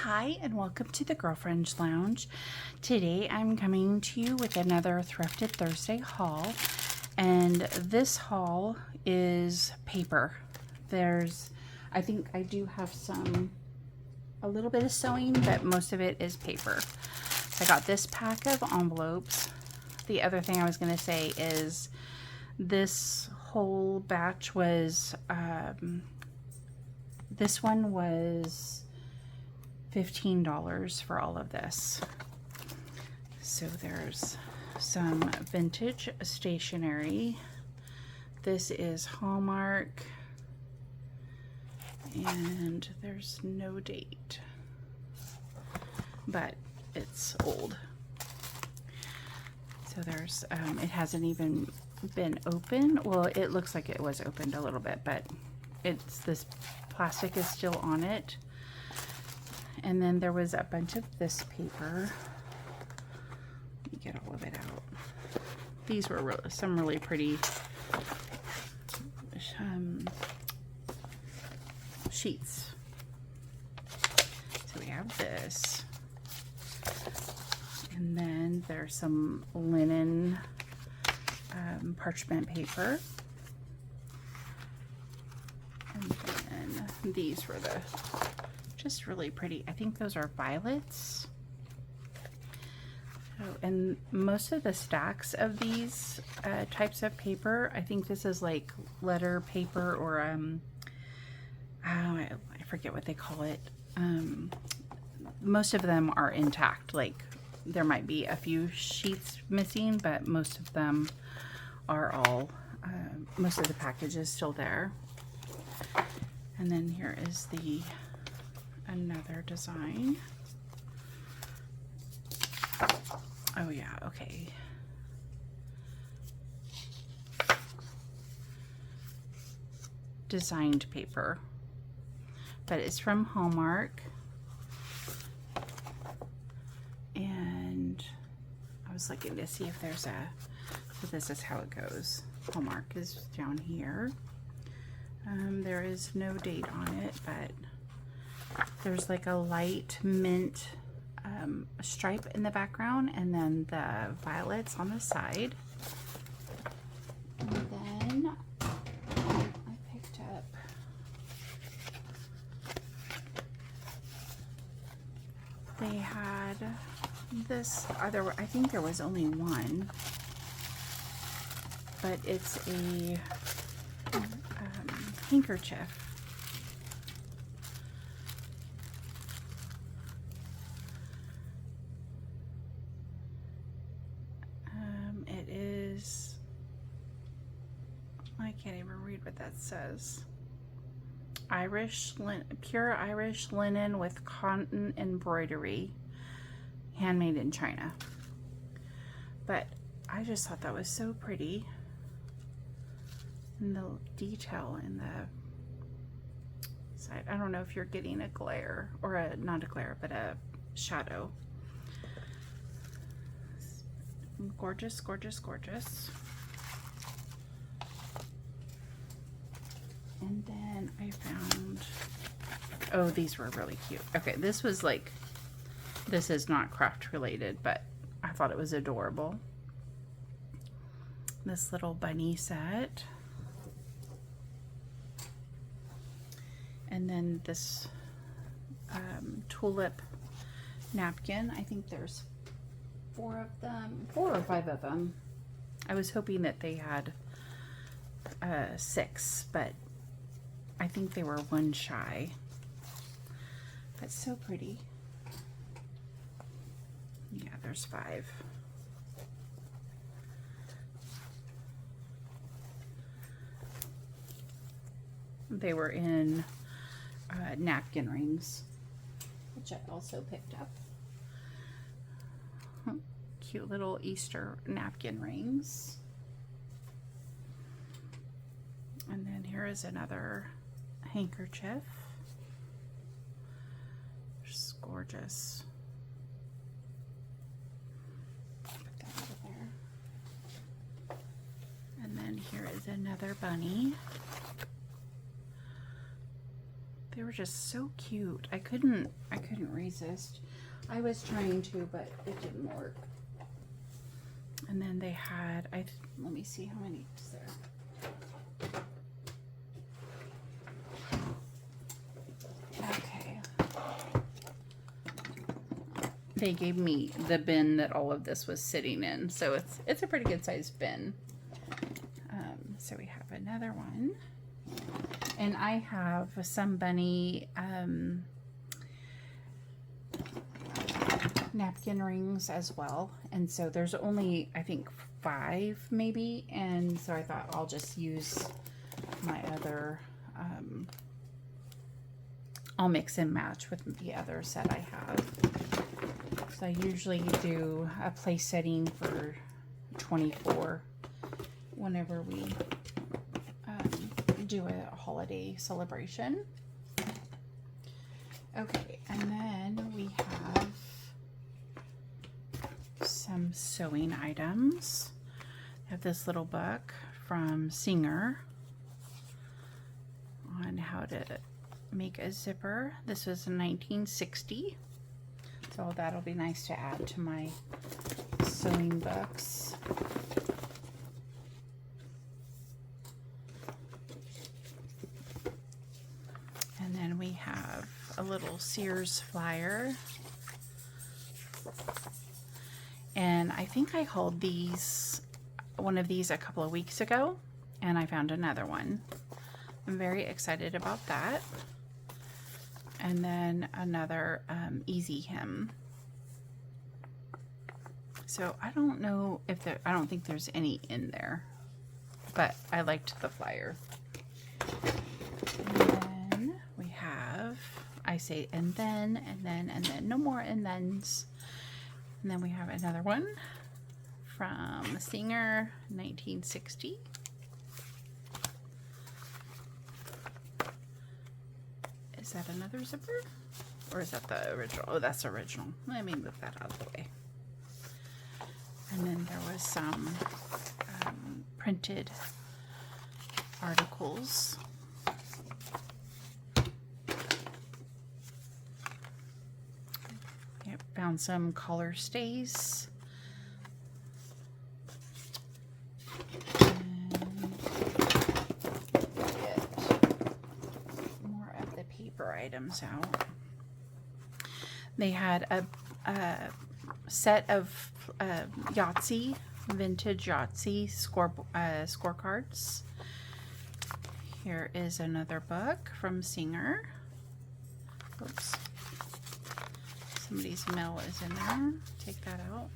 Hi and welcome to the Girlfriend's Lounge. Today I'm coming to you with another Thrifted Thursday haul, and this haul is paper. I think I do have a little bit of sewing, but most of it is paper. So I got this pack of envelopes. The other thing I was going to say is this whole batch was, this one was $15 for all of this. So there's some vintage stationery. This is Hallmark, and there's no date, but it's old. So there's, it hasn't even been opened. Well, it looks like it was opened a little bit, but this plastic is still on it. And then there was a bunch of this paper. Let me get all of it out. These were some really pretty sheets. So we have this. And then there's some linen parchment paper. And then these were just really pretty. I think those are violets. So, and most of the stacks of these types of paper, I think this is like letter paper or I forget what they call it. Most of them are intact. Like there might be a few sheets missing, but most of them are all, most of the package is still there. And then here is another design. Oh yeah, okay. Designed paper, but it's from Hallmark. And I was looking to see if there's so this is how it goes. Hallmark is down here. There is no date on it, but there's like a light mint stripe in the background, and then the violets on the side. And then I picked up they had this other, I think there was only one, but it's a handkerchief. It is, I can't even read what that says. Pure Irish linen with cotton embroidery, handmade in China. But I just thought that was so pretty. And the detail in the side. I don't know if you're getting a glare, or not a glare, but a shadow. Gorgeous, gorgeous, gorgeous. And then I found, oh, these were really cute. Okay, this was like, this is not craft related, but I thought it was adorable. This little bunny set. And then this tulip napkin. I think there's 4 or 5 of them. I was hoping that they had 6, but I think they were 1 shy. That's so pretty. Yeah, there's 5. They were in napkin rings, which I also picked up. Cute little Easter napkin rings. And then here is another handkerchief. Just gorgeous. Put that over there. And then here is another bunny. They were just so cute. I couldn't resist. I was trying to, but it didn't work. And then they had, let me see how many is there. Okay. They gave me the bin that all of this was sitting in, so it's a pretty good sized bin. So we have another one, and I have some bunny napkin rings as well, and so there's only, I think, 5 maybe, and so I thought I'll just use my other, I'll mix and match with the other set I have. So I usually do a place setting for 24 whenever we do a holiday celebration. Okay, and then we have some sewing items. I have this little book from Singer on how to make a zipper. This was in 1960. So that'll be nice to add to my sewing books. And then we have a little Sears flyer. And I think I hauled one of these a couple of weeks ago, and I found another one. I'm very excited about that. And then another easy hem. So I don't know if I don't think there's any in there, but I liked the flyer. And then we have, I say and then, no more and thens. And then we have another one from Singer, 1960. Is that another zipper? Or is that the original? Oh, that's original. Let me move that out of the way. And then there was some printed articles. Yep, found some collar stays. Items out. They had a set of Yahtzee, vintage Yahtzee scorecards. Here is another book from Singer. Oops. Somebody's mail is in there. Take that out.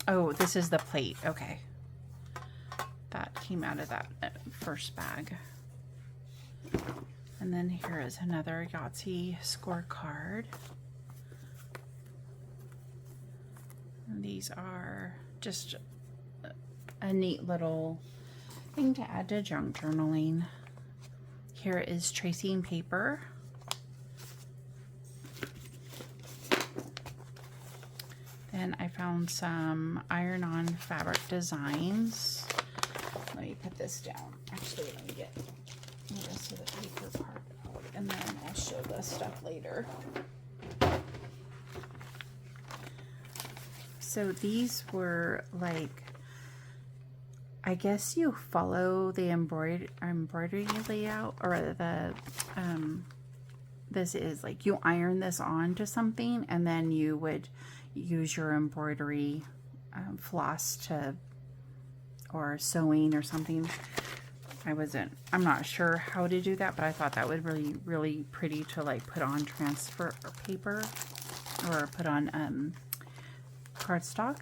Oh, this is the plate. Okay. That came out of that first bag. And then here is another Yahtzee scorecard. And these are just a neat little thing to add to junk journaling. Here is tracing paper. Then I found some iron-on fabric designs. Let me put this down. Actually, let me get the rest of the paper part out, and then I'll show this stuff later. So these were like, I guess you follow the embroidery layout, or the this is like you iron this on to something, and then you would use your embroidery floss to, or sewing or something. I'm not sure how to do that, but I thought that would really pretty to like put on transfer paper or put on cardstock.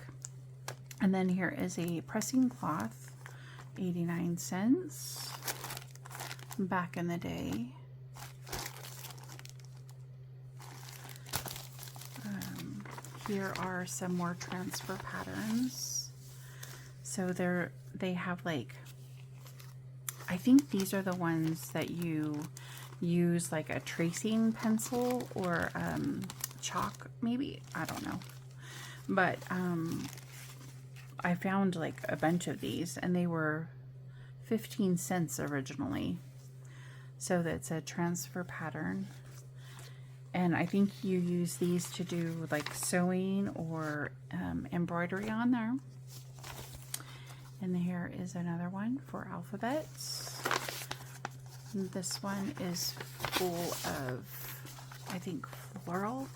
And then here is a pressing cloth, 89 cents back in the day. Here are some more transfer patterns. So they have like, I think these are the ones that you use like a tracing pencil or chalk, maybe, I don't know. But I found like a bunch of these, and they were 15 cents originally. So that's a transfer pattern. And I think you use these to do like sewing or embroidery on there. And here is another one for alphabets. And this one is full of, I think, floral.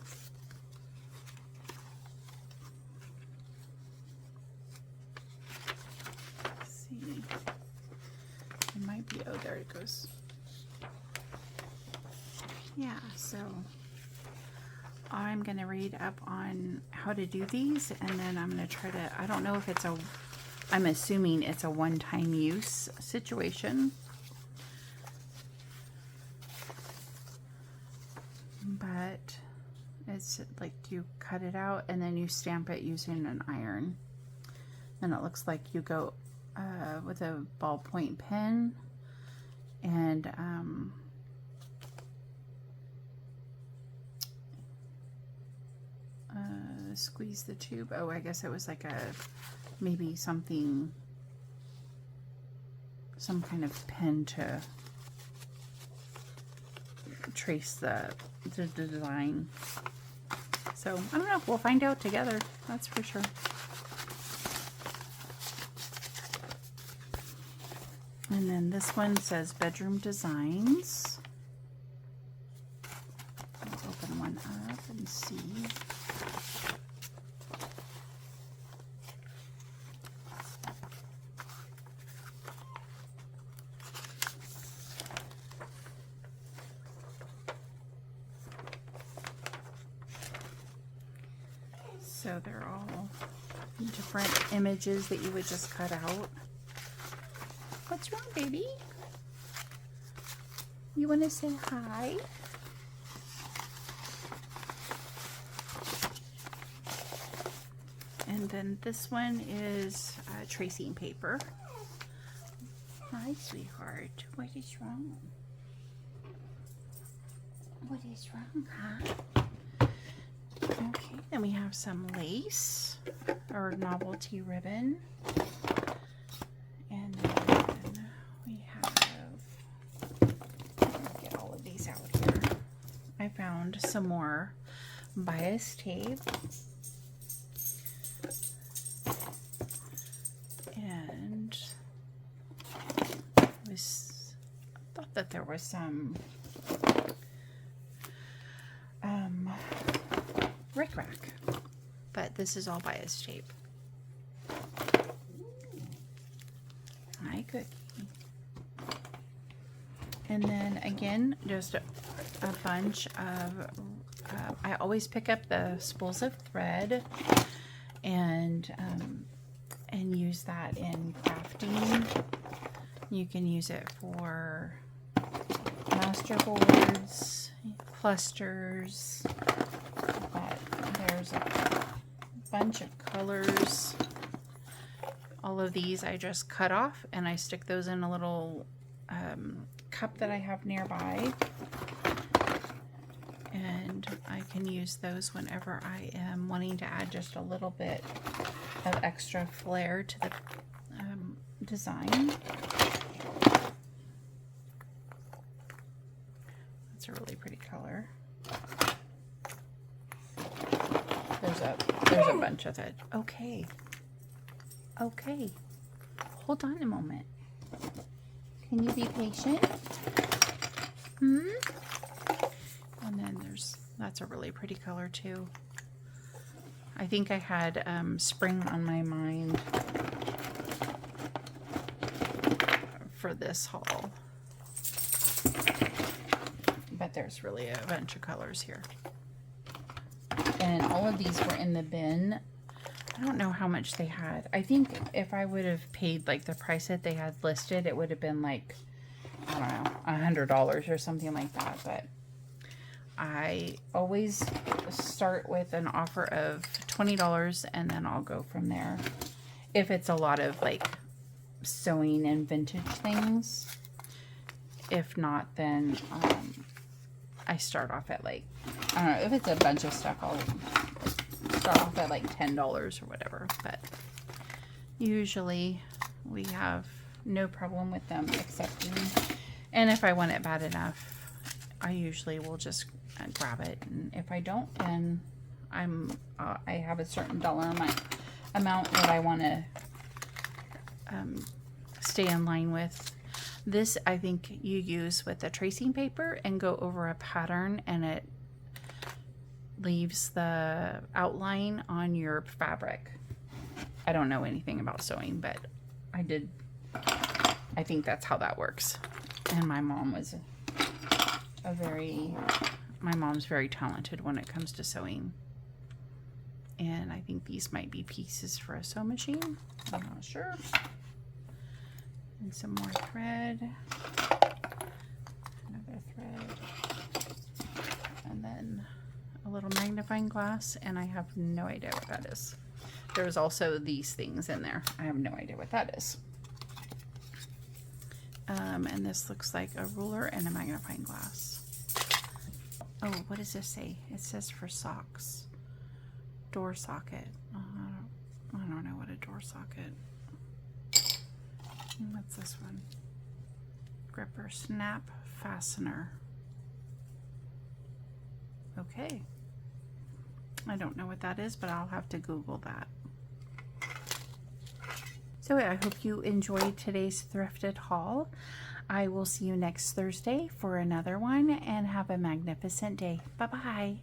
Let's see. It might be, oh, there it goes. Yeah, so I'm going to read up on how to do these, and then I'm going to try to, I don't know if it's a, I'm assuming it's a one-time use situation. But it's like you cut it out and then you stamp it using an iron. And it looks like you go with a ballpoint pen and squeeze the tube. Oh, I guess it was like a, maybe something, some kind of pen to trace the design. So I don't know, we'll find out together, that's for sure. And then this one says bedroom designs. I'll open one up and see. So they're all different images that you would just cut out. What's wrong, baby? You want to say hi? And then this one is tracing paper. Hi, sweetheart. What is wrong? What is wrong, huh? Okay, then we have some lace or novelty ribbon. And then we have, get all of these out here. I found some more bias tape. And I thought that there was some rickrack, but this is all bias tape. Hi, Cookie. And then again, just a bunch of, I always pick up the spools of thread and use that in crafting. You can use it for master boards, clusters, but there's a bunch of colors. All of these I just cut off and I stick those in a little cup that I have nearby, and I can use those whenever I am wanting to add just a little bit of extra flair to the design. That's a really pretty color. There's a bunch of it. Okay. Okay. Hold on a moment. Can you be patient? And then that's a really pretty color too. I think I had spring on my mind for this haul. But there's really a bunch of colors here. And all of these were in the bin. I don't know how much they had. I think if I would have paid like the price that they had listed, it would have been like, I don't know, $100 or something like that. But I always start with an offer of $20 and then I'll go from there. If it's a lot of like sewing and vintage things. If not, then I start off at like, I don't know, if it's a bunch of stuff, I'll start off at like $10 or whatever. But usually we have no problem with them accepting And if I want it bad enough, I usually will just grab it. And if I don't, then I have a certain dollar amount that I want to stay in line with. This I think you use with the tracing paper and go over a pattern, and it leaves the outline on your fabric. I don't know anything about sewing, but I think that's how that works. And my mom was my mom's very talented when it comes to sewing. And I think these might be pieces for a sewing machine. I'm not sure. And some more thread. Another thread. And then a little magnifying glass. And I have no idea what that is. There's also these things in there. I have no idea what that is. And this looks like a ruler and a magnifying glass. Oh, what does this say? It says for socks. Door socket. I don't know what a door socket. What's this one? Gripper snap fastener. Okay. I don't know what that is, but I'll have to Google that. So I hope you enjoyed today's thrifted haul. I will see you next Thursday for another one, and have a magnificent day. Bye-bye.